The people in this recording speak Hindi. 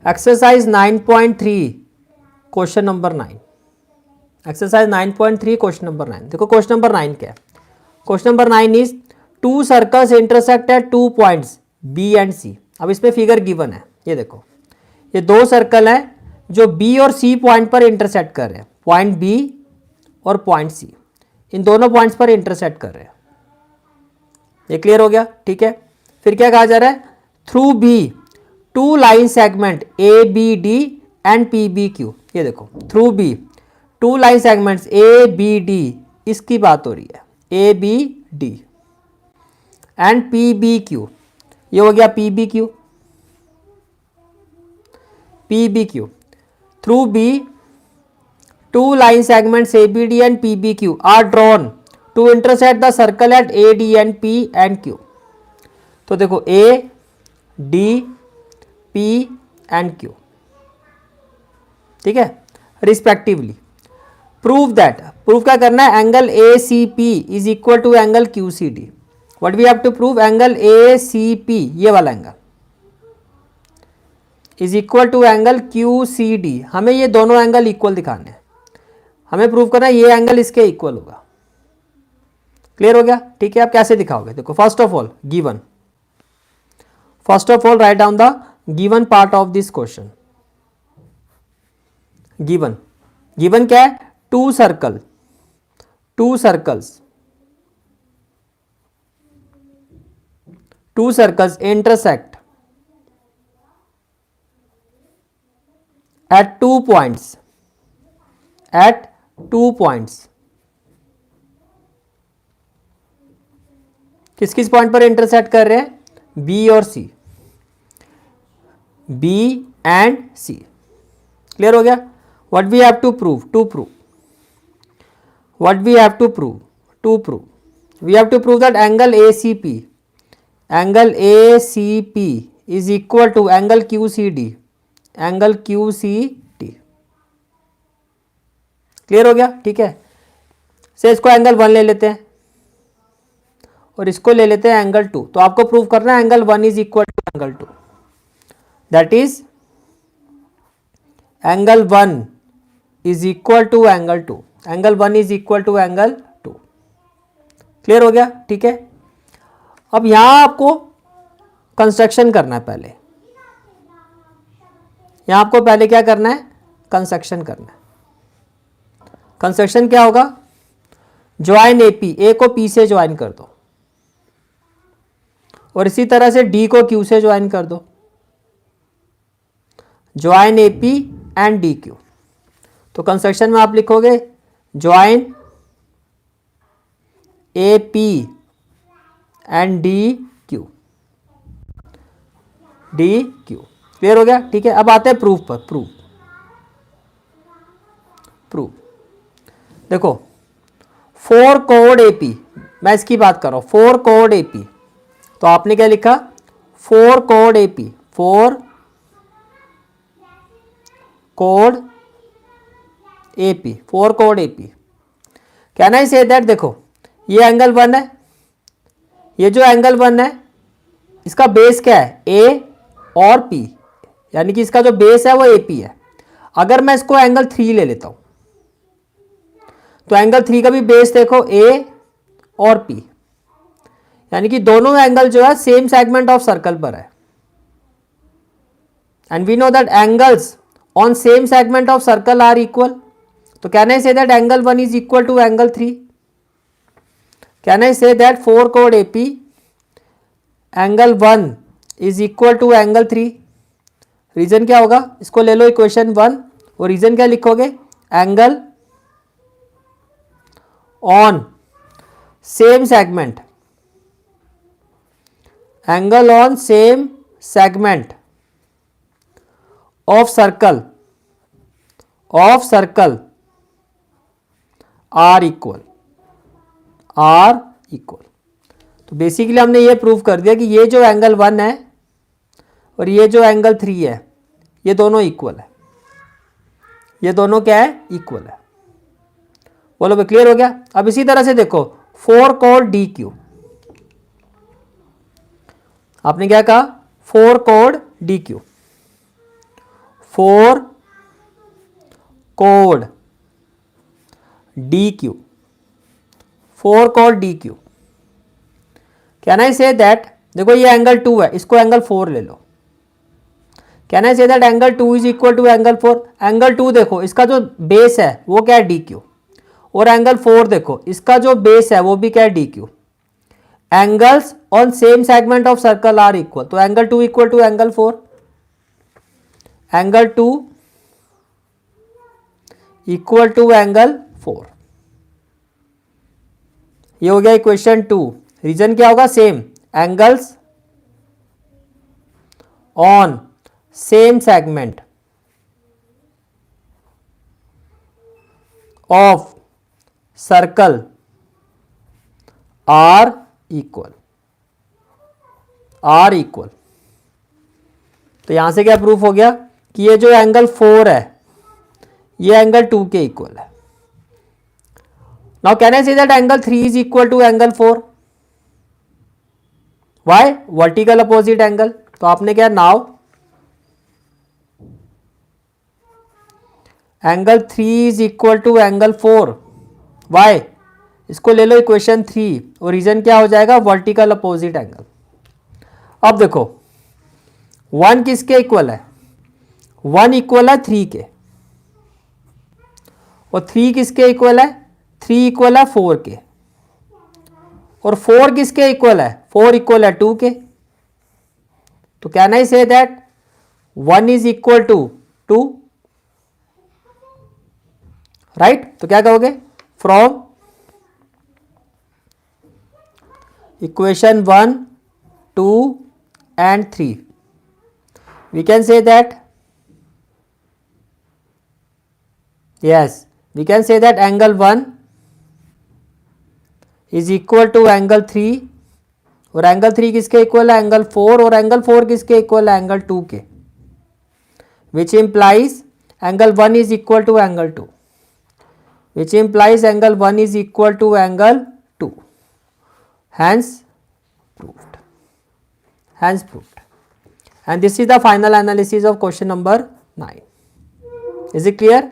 Exercise 9.3 question number 9। Exercise 9.3 question number 9। देखो क्वेश्चन नंबर 9 क्या है। Question number 9 is two circles intersect at 2 points B and C. अब इसमें फिगर गिवन है, ये देखो, ये दो सर्कल हैं जो बी और सी पॉइंट पर इंटरसेक्ट कर रहे हैं, पॉइंट बी और पॉइंट सी, इन दोनों पॉइंट्स पर इंटरसेक्ट कर रहे हैं। ये क्लियर हो गया, ठीक है। फिर क्या कहा जा रहा है, through B two line segment A B D and P B Q. ये देखो through B two line segments A B D, इसकी बात हो रही है, A B D and P B Q. ये हो गया P B Q, P B Q. Through B two line segments A B D and P B Q are drawn to intersect the circle at A D and P and Q. तो देखो A D P and Q, ठीक है, रिस्पेक्टिवली। प्रूव दैट, प्रूव क्या करना है, angle A C P is equal to angle Q C D. What we have to prove, angle A C P, ये वाला angle is equal to angle Q C D. हमें ये दोनों एंगल इक्वल दिखाने हैं, हमें प्रूव करना है ये एंगल इसके इक्वल होगा। क्लियर हो गया, ठीक है। आप कैसे दिखाओगे, देखो first of all given, first of all write down the given part of this question. Given, given क्या है, two circle, two circles, two circles intersect at 2 points, at 2 points. किस किस पॉइंट पर इंटरसेक्ट कर रहे हैं, बी और C, B and C. Clear हो गया। What we have to prove, to prove, what we have to prove, to prove, we have to prove that angle A C P, angle A C P is equal to angle Q C D, angle Q C D. Clear हो गया, ठीक है। से इसको एंगल 1 ले लेते हैं और इसको ले लेते हैं एंगल 2। तो आपको प्रूव करना है angle 1 is equal to angle 2, that is angle 1 is equal to angle 2, angle 1 is equal to angle 2। क्लियर हो गया, ठीक है। अब यहां आपको कंस्ट्रक्शन करना है, पहले यहां आपको पहले क्या करना है, कंस्ट्रक्शन करना है। कंस्ट्रक्शन क्या होगा, ज्वाइन ए पी, ए को पी से ज्वाइन कर दो और इसी तरह से डी को क्यू से ज्वाइन कर दो, join A P and D Q. तो कंस्ट्रक्शन में आप लिखोगे join A P and D Q, D Q. Clear हो गया, ठीक है। अब आते हैं प्रूफ पर, प्रूफ, प्रूफ। देखो 4 कोड एपी, मैं इसकी बात कर रहा हूं, 4 कोड एपी। तो आपने क्या लिखा, 4 कोड एपी, 4 कोड एपी, 4 कोड AP. Can I say that, देखो ये एंगल 1 है, ये जो एंगल 1 है इसका बेस क्या है, ए और पी, यानी कि इसका जो बेस है वो ए पी है। अगर मैं इसको एंगल 3 ले लेता हूं तो एंगल 3 का भी बेस देखो ए और पी, यानी कि दोनों एंगल जो है सेम सेगमेंट ऑफ सर्कल पर है। And we know that angles on same segment of circle are equal. तो can I say that angle 1 is equal to angle 3। Can I say that 4 कोड AP angle 1 is equal to angle 3। Reason क्या होगा, इसको ले लो इक्वेशन 1 और रीजन क्या लिखोगे, angle on same segment, angle on same segment of circle, of circle are equal, are equal. तो बेसिकली हमने ये प्रूव कर दिया कि ये जो एंगल 1 है और ये जो एंगल 3 है ये दोनों इक्वल है, ये दोनों क्या है, इक्वल है। बोलो भाई क्लियर हो गया। अब इसी तरह से देखो 4 कोड डी क्यू, आपने क्या कहा, 4 code D Q, 4 chord DQ. 4 chord DQ. Can I say that, देखो ये एंगल 2 है, इसको एंगल 4 ले लो. Can I say that angle 2 is equal to angle 4. Angle 2 देखो इसका जो बेस है वो क्या है DQ, और एंगल 4 देखो इसका जो बेस है वो भी क्या है DQ. Angles on same segment of circle are equal, तो angle 2 equal to angle 4. Angle 2 equal to angle 4. ये हो गया इक्वेशन 2. रीजन क्या होगा, same. Angles on same segment of circle are equal. तो यहां से क्या प्रूफ हो गया कि ये जो एंगल 4 है ये एंगल 2 के इक्वल है. Now can I say that angle 3 is equal to angle 4. Why, vertical opposite angle. तो आपने क्या, now angle 3 is equal to angle 4. Why, इसको ले लो इक्वेशन 3, और रीजन क्या हो जाएगा, वर्टिकल अपोजिट एंगल. अब देखो 1 किसके इक्वल है, 1 इक्वल है 3 के, और 3 किसके इक्वल है, 3 इक्वल है 4 के, और 4 किसके इक्वल है, 4 इक्वल है 2 के. तो can I say that 1 is equal to 2. Right, तो क्या कहोगे, from equation 1, 2 and 3 we can say that, yes, we can say that angle 1 is equal to angle 3, और एंगल 3 किसके इक्वल है, एंगल 4, और एंगल 4 किसके इक्वल है, एंगल 2 के. which implies angle 1 is equal to angle 2, which implies angle 1 is equal to angle 2. Hence proved. And this is the final analysis of question number 9. Is it clear?